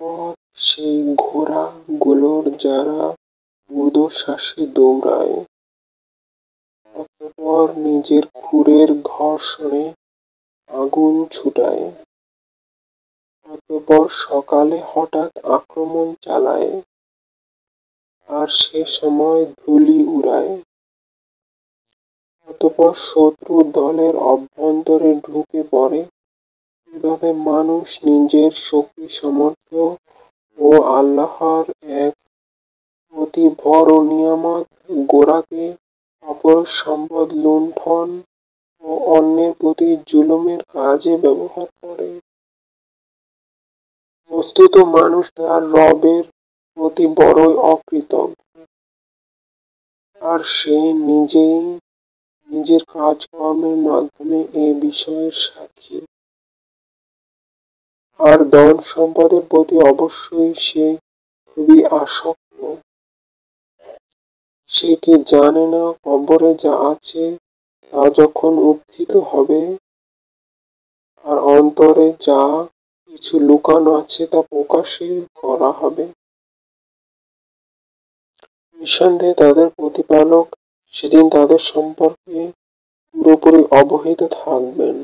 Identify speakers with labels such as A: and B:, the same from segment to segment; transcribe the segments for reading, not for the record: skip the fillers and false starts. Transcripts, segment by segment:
A: অতঃপর সেই ঘোড়াগুলোর যারা ঊর্ধ্বশ্বাসে দৌড়ায়, অতঃপর নিজের খুরের ঘর্ষণে আগুন ছুটায়, অতঃপর সকালে হঠাৎ আক্রমণ চালায়, আর সে সময় ধূলি উড়ায়, অতঃপর শত্রু দলের অভ্যন্তরে ঢুকে পড়ে। এভাবে মানুষ নিজের শক্তি সামর্থ্য ও আল্লাহর এক অতি বড় নিয়ামত গোড়াকে অপর সম্পদ লুণ্ঠন ও অন্যের প্রতি জুলুমের কাজে ব্যবহার করে। বস্তুত মানুষ তার রবের প্রতি বড়ই অকৃতজ্ঞ, আর সে নিজেই নিজের কাজকর্মের মাধ্যমে এ বিষয়ের সাক্ষী। আর ধন সম্পদের প্রতি অবশ্যই সে খুবই আসক্ত। সে কি জানে না কবরে যা আছে তা যখন উত্থিত হবে, আর অন্তরে যা কিছু লুকানো আছে তা প্রকাশই করা হবে। নিঃসন্দেহে তাদের প্রতিপালক সেদিন তাদের সম্পর্কে পুরোপুরি অবহিত থাকবেন।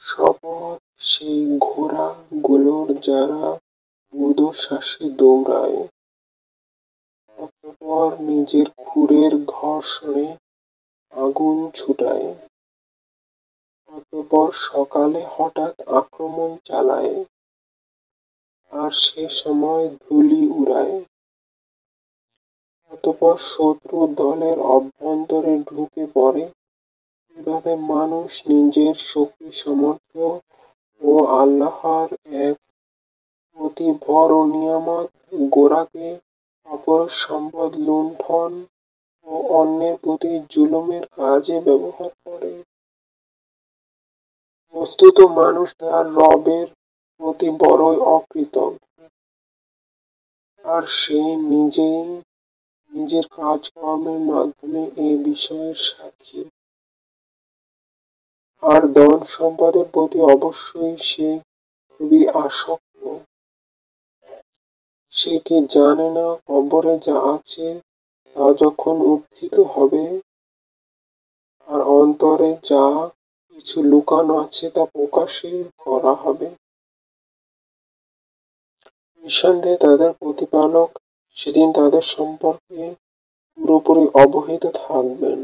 A: শপথ সেই ঘোড়াগুলোর যারা ঊর্ধ্বশ্বাসে দৌড়ায়, অতঃপর নিজের খুরের ঘর্ষণে আগুন ছুটায়, অতঃপর সকালে হঠাৎ আক্রমণ চালায়, আর সে সময় ধূলি উড়ায়, অতঃপর শত্রু দলের অভ্যন্তরে ঢুকে পড়ে। এভাবে মানুষ নিজের শক্তি সামর্থ্য ও আল্লাহর এক অতি বড় নিয়ামত গোড়াকে অপর সম্পদ লুণ্ঠন ও অন্যের প্রতি জুলুমের কাজে ব্যবহার করে। বস্তুত মানুষ তার রবের প্রতি বড়ই অকৃতজ্ঞ, আর সে নিজেই নিজের কাজকর্মের মাধ্যমে এ বিষয়ের সাক্ষী। আর ধন সম্পদের প্রতি অবশ্যই সে খুবই আসক্ত। সে কি জানে না কবরে যা আছে তা যখন উত্থিত হবে, আর অন্তরে যা কিছু লুকানো আছে তা প্রকাশই করা হবে। নিঃসন্দেহে তাদের প্রতিপালক সেদিন তাদের সম্পর্কে পুরোপুরি অবহিত থাকবেন।